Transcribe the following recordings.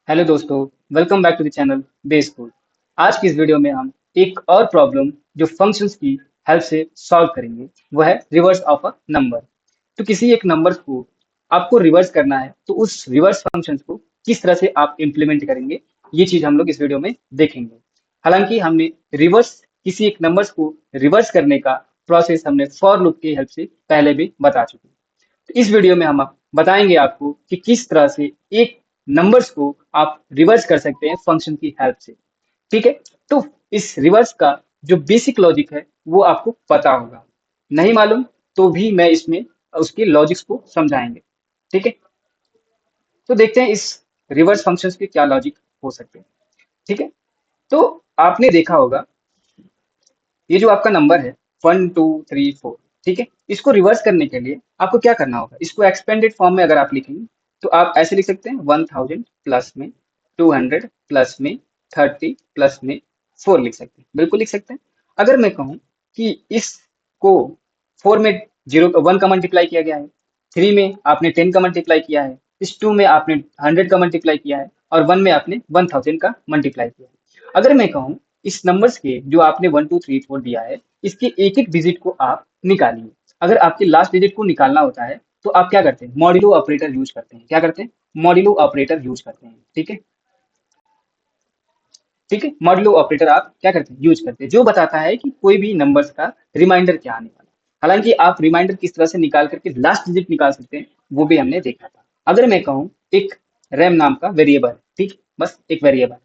Hello दोस्तों, welcome back to the channel base school. आज की इस वीडियो में हम एक और प्रॉब्लम जो फंक्शंस की हेल्प से सॉल्व करेंगे, वो है रिवर्स ऑफ अ नंबर। तो किसी एक नंबर को आपको रिवर्स करना है, तो उस रिवर्स फंक्शंस को किस तरह से आप इम्प्लीमेंट करेंगे, ये चीज हम लोग इस वीडियो में देखेंगे। हालांकि हमने रिवर्स किसी एक नंबर्स को रिवर्स करने का प्रोसेस हमने फॉर लूप की हेल्प से पहले भी बता चुके हैं। तो इस वीडियो में हम बताएंगे आपको कि किस तरह से एक नंबर्स को आप रिवर्स कर सकते हैं फंक्शन की हेल्प से। ठीक है। तो इस रिवर्स का जो बेसिक लॉजिक है वो आपको पता होगा। नहीं मालूम तो भी मैं इसमें उसके लॉजिक्स को समझाएंगे। ठीक है। तो देखते हैं इस रिवर्स फंक्शंस के क्या लॉजिक हो सकते हैं। ठीक है। तो आपने देखा होगा, ये जो आपका नंबर है 1 2 3 4, ठीक है, इसको रिवर्स करने के लिए आपको क्या करना होगा, इसको एक्सपेंडेड फॉर्म में अगर आप लिखेंगे तो आप ऐसे लिख सकते हैं 1000 प्लस में 200 प्लस में 30 प्लस में 4 लिख सकते हैं, बिल्कुल लिख सकते हैं। अगर मैं कहूँ कि इसको 4 में 1 का मल्टीप्लाई किया गया है, 3 में आपने 10 का मल्टीप्लाई किया है, इस 2 में आपने 100 का मल्टीप्लाई किया है और 1 में आपने 1000 का मल्टीप्लाई किया है। अगर मैं कहूँ इस नंबर्स के जो आपने 1 2 3 4 दिया है, इसके एक एक डिजिट को आप निकालिए। अगर आपके लास्ट डिजिट को निकालना होता है तो आप क्या करते हैं, मॉड्यूलो ऑपरेटर यूज करते हैं। क्या करते हैं, मॉड्यूलो ऑपरेटर यूज करते हैं। ठीक है। ठीक है, मॉड्यूलो ऑपरेटर आप क्या करते हैं, यूज करते हैं, जो बताता है कि कोई भी नंबर्स का रिमाइंडर क्या आने वाला है। हालांकि आप रिमाइंडर किस तरह से निकाल करके लास्ट डिजिट निकाल सकते हैं वो भी हमने देखा था। अगर मैं कहूँ एक रैम नाम का वेरिएबल, ठीक, बस एक वेरिएबल,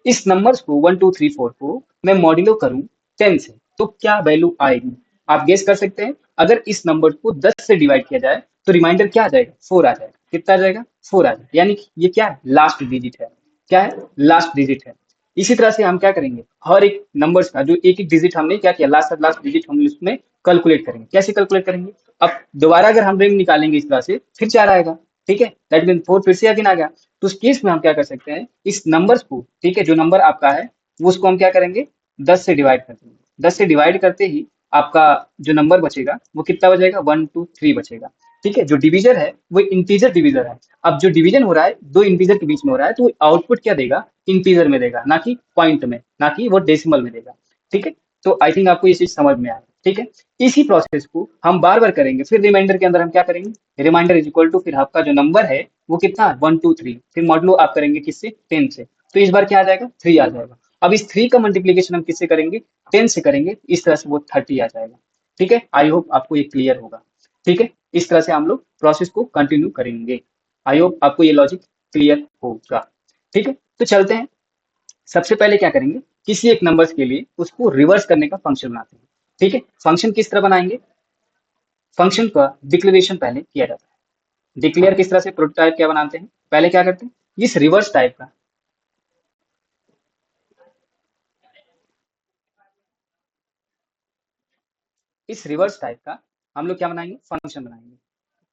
इस नंबर्स को 1 2 3 4 को मैं मॉड्यूलो करूं 10 से, तो क्या वैल्यू आएगी आप गेस कर सकते हैं। अगर इस नंबर को 10 से डिवाइड किया जाए तो रिमाइंडर क्या आ जाएगा, 4 आ जाएगा। कितना आ जाएगा, 4 आ जाएगा। यानी कि ये क्या है, लास्ट डिजिट है। क्या है, लास्ट डिजिट है। इसी तरह से हम क्या करेंगे, हर एक नंबर्स का जो एक एक डिजिट हमने क्या किया, लास्ट लास्ट डिजिट हम उसमें कैलकुलेट करेंगे। कैसे कैलकुलेट करेंगे, अब दोबारा अगर हम रिंग निकालेंगे इस तरह से, फिर 4 आएगा। ठीक है, दैट मीन 4 फिर से अगेन आ गया। तो उस केस में हम क्या कर सकते हैं, इस नंबर्स को, ठीक है, जो नंबर आपका है वो उसको हम क्या करेंगे, 10 से डिवाइड कर देंगे। 10 से डिवाइड करते ही आपका जो नंबर बचेगा वो कितना बचेगा, 1 2 3 बचेगा। ठीक है, जो डिवीजर है वो इंटीजर डिवीजर है। अब जो डिवीजन हो रहा है दो इंटीजर के बीच में हो रहा है, तो आउटपुट क्या देगा, इंटीजर में देगा, ना कि पॉइंट में, ना कि वो डेसिमल में देगा। ठीक है। तो आई थिंक आपको ये चीज समझ में आया। ठीक है। इसी प्रोसेस को हम बार बार करेंगे। फिर रिमाइंडर के अंदर हम क्या करेंगे, रिमाइंडर इज इक्वल टू, फिर आपका जो नंबर है वो कितना, 1 2 3, फिर मॉडलो आप करेंगे किससे, 10 से। तो इस बार क्या आ जाएगा, 3 आ जाएगा। अब इस 3 का मल्टीप्लीकेशन हम किससे करेंगे, 10 से करेंगे, इस तरह से वो 30 आ जाएगा। ठीक है, आई होप आपको ये क्लियर होगा। ठीक है, इस तरह से हम लोग प्रोसेस को कंटिन्यू करेंगे। आई होप आपको ये लॉजिक क्लियर होगा। ठीक है, तो चलते हैं। सबसे पहले क्या करेंगे, किसी एक नंबर्स के लिए उसको रिवर्स करने का फंक्शन बनाते हैं। ठीक है, फंक्शन किस तरह बनाएंगे, फंक्शन का डिक्लेरेशन पहले किया जाता है। डिक्लेयर किस तरह से, प्रोटोटाइप क्या बनाते हैं, पहले क्या करते हैं, इस रिवर्स टाइप का, इस रिवर्स टाइप का हम लोग क्या बनाएंगे, फंक्शन बनाएंगे।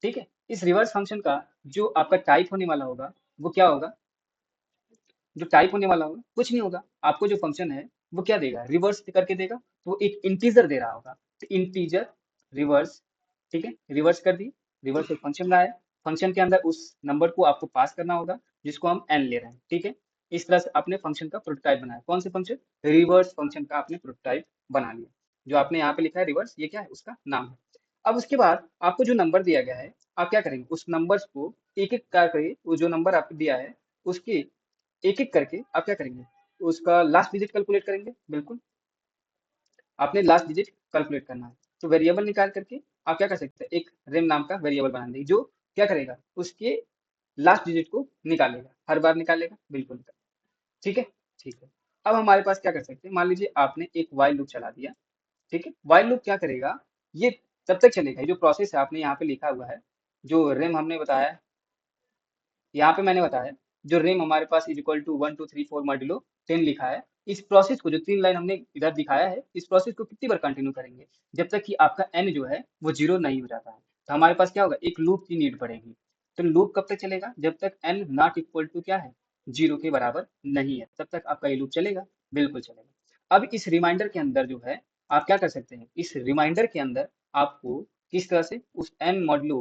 ठीक है, इस रिवर्स फंक्शन का जो आपका टाइप होने वाला होगा वो क्या होगा, जो टाइप होने वाला होगा कुछ नहीं होगा, आपको जो फंक्शन है वो क्या देगा, रिवर्स करके देगा। तो वो एक इंटीजर दे रहा होगा, तो इंटीजर रिवर्स। ठीक है, रिवर्स कर दी, रिवर्स एक फंक्शन रहा है। फंक्शन के अंदर उस नंबर को आपको पास करना होगा जिसको हम एन ले रहे हैं। ठीक है, इस तरह से आपने फंक्शन का प्रोटोटाइप बनाया। कौन से फंक्शन, रिवर्स फंक्शन का आपने प्रोटोटाइप बना लिया। जो आपने यहाँ पे लिखा है रिवर्स, ये क्या है, उसका नाम है। अब उसके बाद आपको जो नंबर दिया गया है, आप क्या करेंगे, उस नंबर्स को एक एक करके, वो जो नंबर आपको दिया है उसके एक एक करके आप क्या करेंगे, उसका लास्ट डिजिट कैलकुलेट करेंगे। बिल्कुल, आपने लास्ट डिजिट कैलकुलेट करना है। तो वेरिएबल निकाल करके आप क्या कर सकते हैं, एक रेम नाम का वेरिएबल बना देंगे, जो क्या करेगा, उसके लास्ट डिजिट को निकालेगा, हर बार निकालेगा, बिल्कुल निकालेगा। ठीक है। ठीक है, अब हमारे पास क्या कर सकते हैं, मान लीजिए आपने एक वाइल लूप चला दिया। ठीक है, वाइल लूप क्या करेगा, ये तब तक चलेगा, ये जो प्रोसेस है आपने यहाँ पे लिखा हुआ है, जो रेम हमने बताया, यहाँ पे मैंने बताया, जो रेम हमारे पास इज इक्वल टू 1 2 3 4 मॉड्यूलो 10 लिखा है। इस प्रोसेस को, जो 3 लाइन हमने इधर दिखाया है, इस प्रोसेस को कितनी बार कंटिन्यू करेंगे, जब तक कि आपका एन जो है वो जीरो नहीं हो जाता है। तो हमारे पास क्या होगा, एक लूप की नीड पड़ेगी। तो लूप कब तक चलेगा, जब तक एन नॉट इक्वल टू क्या है, जीरो के बराबर नहीं है, तब तक आपका ये लूप चलेगा, बिल्कुल चलेगा। अब इस रिमाइंडर के अंदर जो है, आप क्या कर सकते हैं, इस रिमाइंडर के अंदर आपको किस तरह से उस एन मॉड्यूलो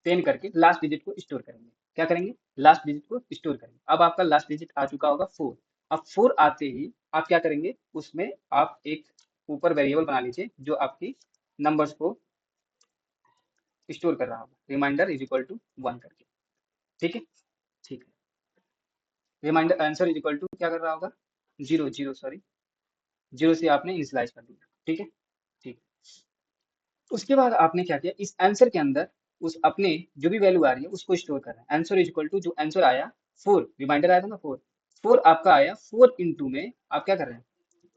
10 करके लास्ट डिजिट को स्टोर करेंगे। क्या करेंगे, लास्ट डिजिट को स्टोर करेंगे। अब आपका लास्ट डिजिट आ चुका होगा 4। अब 4 आते ही आप क्या करेंगे, उसमें आप एक ऊपर वेरिएबल बना लीजिए जो आपकी नंबर्स को स्टोर कर रहा होगा, रिमाइंडर इज इक्वल टू 1 करके। ठीक है, ठीक है। Reminder answer is equal to क्या कर रहा होगा, जीरो जीरो सॉरी, जीरो से आपने इनिशियलाइज कर दिया। ठीक है, ठीक। उसके बाद आपने क्या किया, इस आंसर के अंदर उस अपने जो भी वैल्यू आ रही है उसको स्टोर कर रहे हैं। आंसर इज इक्वल टू जो आंसर आया 4, रिमाइंडर आया था ना 4, 4 आपका आया, 4 इंटू में आप क्या कर रहे हैं,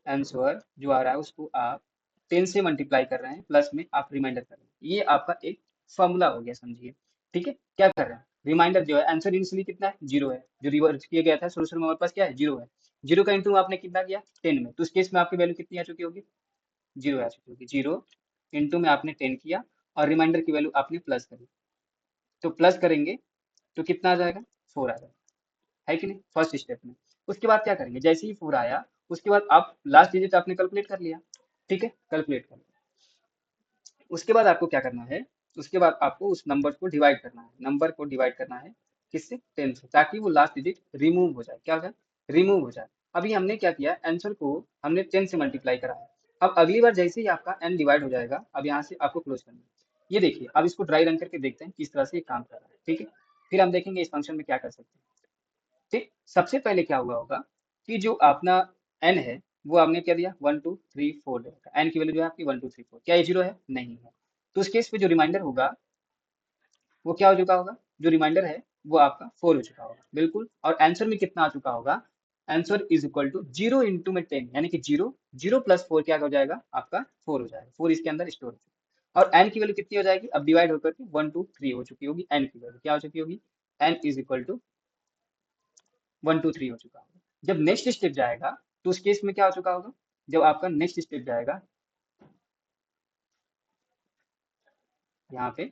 आंसर जो आ रहा है उसको आप 10 से मल्टीप्लाई कर रहे हैं, प्लस में आप रिमाइंडर कर रहे हैं। ये आपका एक फॉर्मूला हो गया समझिए। ठीक है, क्या कर रहे हैं, रिमाइंडर जो है, आंसर इनिशियली कितना है, जीरो है, जो रिवर्स किया गया था सोल्यूशन में हमारे पास क्या है, जीरो है। जीरो का इंटू आपने कितना किया 10 में, तो उस केस में आपकी वैल्यू कितनी आ चुकी होगी, जीरो आ चुकी होगी। जीरो इंटू में आपने 10 किया और रिमाइंडर की वैल्यू आपने प्लस करी, तो प्लस करेंगे तो कितना आ जाएगा, 4 आ जाएगा, है कि नहीं, फर्स्ट स्टेप में। उसके बाद क्या करेंगे, जैसे ही 4 आया उसके बाद आप लास्ट डिजिट आपने कैलकुलेट कर लिया। ठीक है, कैलकुलेट कर लिया। उसके बाद आपको क्या करना है, उसके बाद आपको उस नंबर को डिवाइड करना है, नंबर को डिवाइड करना है किससे, 10 से, ताकि वो लास्ट डिजिट रिमूव हो जाए। क्या हो जाए, रिमूव हो जाए। अभी हमने क्या किया, आंसर को हमने 10 से मल्टीप्लाई करा है। अब अगली बार जैसे ही आपका n डिवाइड हो जाएगा, अब यहाँ से आपको क्लोज करना है। ये देखिए, अब इसको ड्राई रन करके देखते हैं किस तरह से ये काम कर रहा है। ठीक है, फिर हम देखेंगे इस फंक्शन में क्या कर सकते हैं। ठीक, सबसे पहले क्या हुआ होगा कि जो अपना n है वो आपने क्या दिया, 1 2 3 4 दे रखा है। n की वैल्यू जो है आपकी 1 2 3 4, क्या ये जीरो है, नहीं है। तो उस केस में जो रिमाइंडर होगा वो क्या हो चुका होगा, जो रिमाइंडर है वो आपका 4 हो चुका होगा, बिल्कुल। और आंसर में कितना आ चुका होगा, answer is equal to zero into में 10, यानी कि जीरो, जीरो प्लस 4 क्या हो जाएगा आपका 4 हो जाएगा, 4 इसके अंदर स्टोर हो चुका है। और n की वैल्यू कितनी हो जाएगी, अब डिवाइड होकर के 1 2 3 हो चुकी होगी, n की वैल्यू क्या हो चुकी होगी, n इज इक्वल टू 1 2 3 हो चुका होगा। जब नेक्स्ट स्टेप जाएगा तो उस केस में क्या हो चुका होगा, जब आपका नेक्स्ट स्टेप जाएगा यहाँ पे,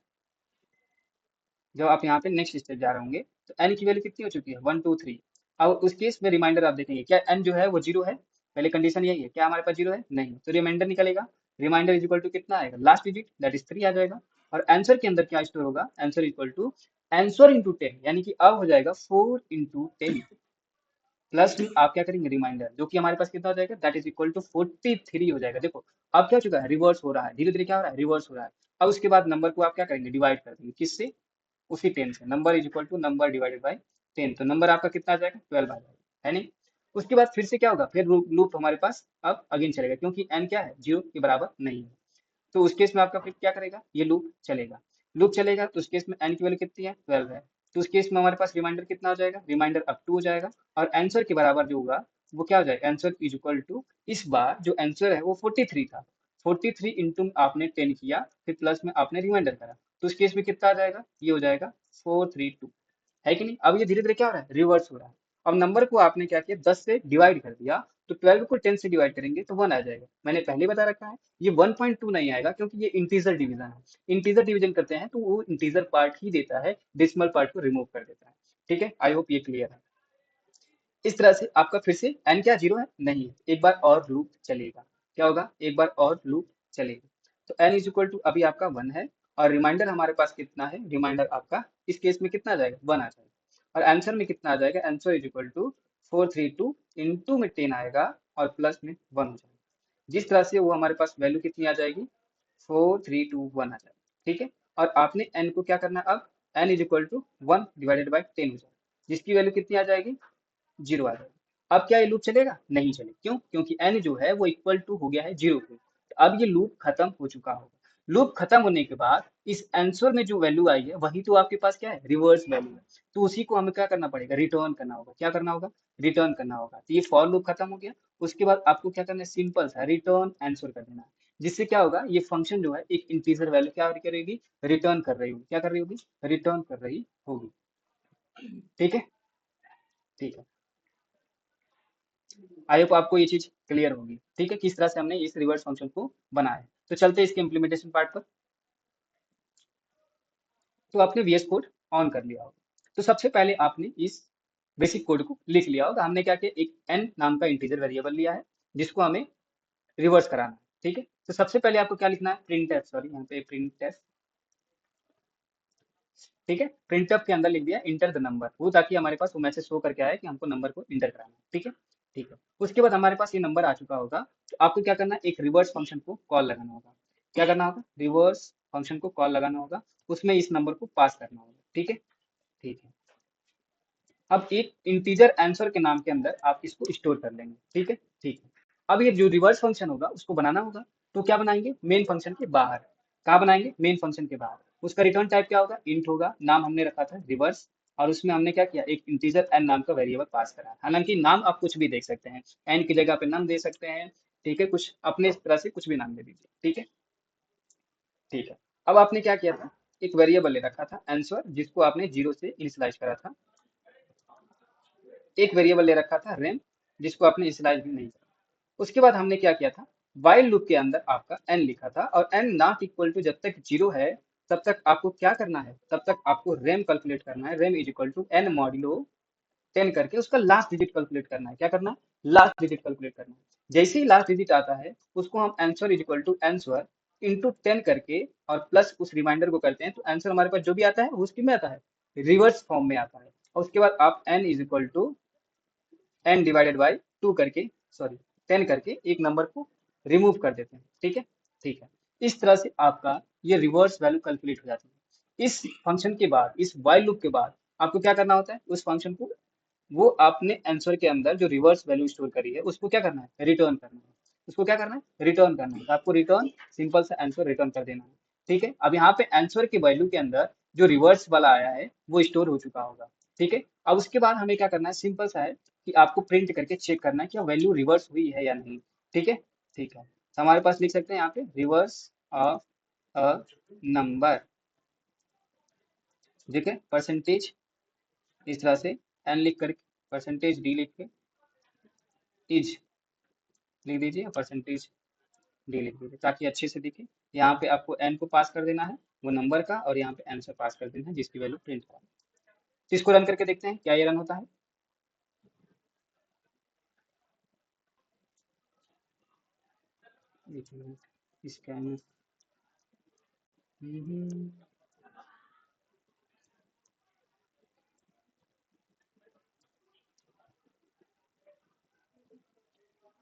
जब आप यहाँ पे नेक्स्ट स्टेप जा रहे होंगे तो एन की वैल्यू कितनी हो चुकी है, 1 2 3। अब उस केस में रिमाइंडर आप देखेंगे, क्या एन जो है वो जीरो है, पहले कंडीशन यही है, क्या हमारे पास जीरो है, नहीं, तो रिमाइंडर निकलेगा। रिमाइंडर इज इक्वल टू कितना आएगा, लास्ट डिजिट दैट इज 3 आ जाएगा। और आंसर के अंदर क्या स्टोर होगा, answer equal to answer into 10, यानी कि अब हो जाएगा 4 इंटू 10, प्लस में आप क्या करेंगे, रिमाइंडर जो कि हमारे पास कितना हो जाएगा, दैट इज इक्वल टू 43 हो जाएगा। देखो अब क्या हो चुका है, रिवर्स हो रहा है, धीरे धीरे क्या हो रहा है, रिवर्स हो रहा है। अब उसके बाद नंबर को आप क्या करेंगे, डिवाइड कर देंगे किससे, उसी 10 से, number is equal to number divided by 10, तो नंबर आपका कितना आ जाएगा, 12 आ जाएगा, है नहीं। उसके बाद फिर से क्या होगा, फिर लूप हमारे पास अब अगेन चलेगा, क्योंकि n क्या है, जीरो के बराबर नहीं है। तो उस केस में आपका फिर क्या करेगा, ये लूप चलेगा, लूप चलेगा तो उस केस में n की वैल्यू कितनी है, 12 है। तो उस केस में हमारे पास रिमाइंडर कितना हो जाएगा, रिमाइंडर अप टू हो जाएगा। और आंसर के बराबर जो होगा वो क्या हो जाएगा, आंसर इज इक्वल टू, इस बार जो आंसर है वो 43 था, 43 इंटू आपने 10 किया, फिर प्लस में आपने रिमाइंडर करा, तो उस केस में कितना आ जाएगा, ये हो जाएगा 432, है कि नहीं। अब ये धीरे धीरे क्या हो रहा है, रिवर्स हो रहा है। अब नंबर को आपने क्या किया, 10 से डिवाइड कर दिया, तो 12 को 10 से डिवाइड करेंगे तो 1 आ जाएगा। मैंने पहले बता रखा है, ये 1.2 नहीं आएगा क्योंकि ये इंटीजर डिवीजन है। इंटीजर डिवीजन करते हैं तो वो इंटीजर पार्ट ही देता है, डेसिमल पार्ट को रिमूव कर देता है। ठीक है, आई होप ये क्लियर है। इस तरह से आपका फिर से n क्या जीरो है, नहीं है, एक बार और लूप चलेगा, क्या होगा, एक बार और लूप चलेगा। तो n इज इक्वल टू अभी आपका 1 है, और रिमाइंडर हमारे पास कितना है, रिमाइंडर आपका इस केस में कितना आ जाएगा, 1 आ जाएगा। और आंसर में कितना आ जाएगा, answer is equal to 432 into में 10 आएगा और प्लस में 1 हो जाएगा। जिस तरह से वो हमारे पास वैल्यू कितनी आ जाएगी, 4321 आ जाएगी। ठीक है, और आपने n को क्या करना है, अब n is equal to 1 divided by 10 हो जाएगा, जिसकी वैल्यू कितनी आ जाएगी, जीरो आ जाएगा। अब क्या ये लूप चलेगा, नहीं चलेगा, क्यों, क्योंकि n जो है वो इक्वल टू हो गया है जीरो के। तो अब ये लूप खत्म हो चुका होगा। लूप खत्म होने के बाद इस आंसर में जो वैल्यू आई है वही तो आपके पास क्या है, रिवर्स वैल्यू है। तो उसी को हमें क्या करना पड़ेगा, रिटर्न करना होगा। क्या करना होगा, रिटर्न करना होगा। तो ये फॉर लूप खत्म हो गया। उसके बाद आपको क्या करना है, सिंपल सा रिटर्न आंसर कर देना है, जिससे क्या होगा, ये फंक्शन जो है एक इंटीजर वैल्यू क्या करेगी, रिटर्न कर रही होगी, क्या कर रही होगी, रिटर्न कर रही होगी। ठीक है, ठीक है, आई होप आपको ये चीज क्लियर होगी। ठीक है, किस तरह से हमने इस रिवर्स फंक्शन को बनाया है। तो चलते हैं इसके इम्प्लीमेंटेशन पार्ट पर। तो आपने VS कोड ऑन कर लिया होगा, तो सबसे पहले आपने इस बेसिक कोड को लिख लिया होगा। हमने क्या किया, एक n नाम का इंटीजर वेरिएबल लिया है जिसको हमें रिवर्स कराना है। ठीक है, तो सबसे पहले आपको क्या लिखना है, प्रिंट एफ, सॉरी यहाँ पे प्रिंट एफ, ठीक है, प्रिंटफ के अंदर लिख दिया इंटर द नंबर, वो ताकि हमारे पास वो मैसेज शो करके आए कि हमको नंबर को इंटर कराना है। ठीक है, ठीक है। उसके बाद हमारे पास ये नंबर आ चुका होगा, तो आपको क्या करना है, एक रिवर्स फंक्शन को कॉल लगाना होगा। क्या करना होगा, रिवर्स फंक्शन को कॉल लगाना होगा, उसमें इस नंबर को पास करना होगा। ठीक है, ठीक है। अब एक इंटीजर आंसर के नाम के अंदर आप इसको स्टोर कर लेंगे। ठीक है, ठीक है। अब ये जो रिवर्स फंक्शन होगा उसको बनाना होगा, तो क्या बनाएंगे, मेन फंक्शन के बाहर। कहाँ बनाएंगे, मेन फंक्शन के बाहर। उसका रिटर्न टाइप क्या होगा, इंट होगा, नाम हमने रखा था रिवर्स, और उसमें हमने क्या किया, एक इंटीजर एन नाम का वेरिएबल पास करा। हालांकि नाम आप कुछ भी देख सकते हैं, एन की जगह पे नाम दे सकते हैं। ठीक है, कुछ अपने तरह से कुछ भी नाम दे दीजिए। ठीक है, ठीक है। अब आपने क्या किया था, एक वेरिएबल ले रखा था आंसर, जिसको आपने जीरो से इनिशियलाइज करा था। एक वेरिएबल ले रखा था रैम, जिसको आपने इनिशियलाइज भी नहीं किया। उसके बाद हमने क्या किया था, वाइल लूप के अंदर आपका एन लिखा था, और एन नॉट इक्वल टू जब तक जीरो है तब तक आपको क्या करना है, तब तक आपको रैम कैलकुलेट करना है। Ram is equal to n modulo 10 करके उसका लास्ट डिजिट कैलकुलेट करना है। क्या करना है, लास्ट डिजिट कैलकुलेट करना है। जैसे ही लास्ट डिजिट आता है उसको हम answer is equal to answer into 10 करके और प्लस उस रिमाइंडर को करते हैं, तो आंसर हमारे पास जो भी आता है वो उसकी में आता है, रिवर्स फॉर्म में आता है। और उसके बाद आप n is equal to n divided by two करके, सॉरी 10 करके एक नंबर को रिमूव कर देते हैं। ठीक है, ठीक है। इस तरह से आपका ये रिवर्स वैल्यू कैलकुलेट हो जाती है। इस फंक्शन के बाद, इस वाइल लूप के बाद आपको क्या करना होता है, उस फंक्शन को, वो आपने आंसर के अंदर जो रिवर्स वैल्यू स्टोर करी है उसको क्या करना है, रिटर्न करना है। उसको क्या करना है, रिटर्न करना है। तो आपको रिटर्न, सिंपल सा आंसर रिटर्न कर देना है। ठीक है, अब यहाँ पे आंसर के वैल्यू के अंदर जो रिवर्स वाला आया है वो स्टोर हो चुका होगा। ठीक है, अब उसके बाद हमें क्या करना है, सिंपल सा है कि आपको प्रिंट करके चेक करना है कि वैल्यू रिवर्स हुई है या नहीं। ठीक है, ठीक है। तो हमारे पास लिख सकते हैं यहाँ पे रिवर्स ऑफ अ नंबर। ठीक है, परसेंटेज, इस तरह से एन लिख करके, परसेंटेज डी लिख के, इज लिख दीजिए, परसेंटेज डी लिख दीजिए, ताकि अच्छे से दिखे। यहाँ पे आपको एन को पास कर देना है वो नंबर का, और यहाँ पे आंसर पास कर देना है जिसकी वैल्यू प्रिंट करा। तो इसको रन करके देखते हैं क्या ये रन होता है। इसका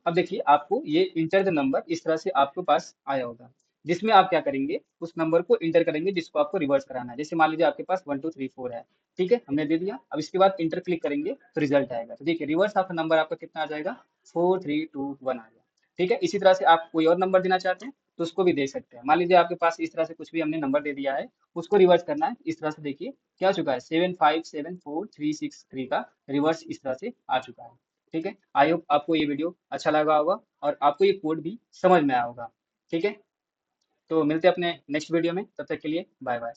अब देखिए, आपको ये इंटर द नंबर इस तरह से आपके पास आया होगा, जिसमें आप क्या करेंगे, उस नंबर को इंटर करेंगे जिसको आपको रिवर्स कराना है। जैसे मान लीजिए आपके पास 1 2 3 4 है। ठीक है, हमने दे दिया। अब इसके बाद इंटर क्लिक करेंगे तो रिजल्ट आएगा। तो देखिए, रिवर्स ऑफ नंबर आपका कितना आ जाएगा, 4 3 2 1 आ गया। ठीक है, इसी तरह से आप कोई और नंबर देना चाहते हैं तो उसको भी दे सकते हैं। मान लीजिए आपके पास इस तरह से कुछ भी हमने नंबर दे दिया है, उसको रिवर्स करना है। इस तरह से देखिए क्या हो चुका है, 7 5 7 4 3 6 3 का रिवर्स इस तरह से आ चुका है। ठीक है, आई होप आपको ये वीडियो अच्छा लगा होगा और आपको ये कोड भी समझ में आया होगा। ठीक है, तो मिलते हैं अपने नेक्स्ट वीडियो में, तब तक के लिए बाय बाय।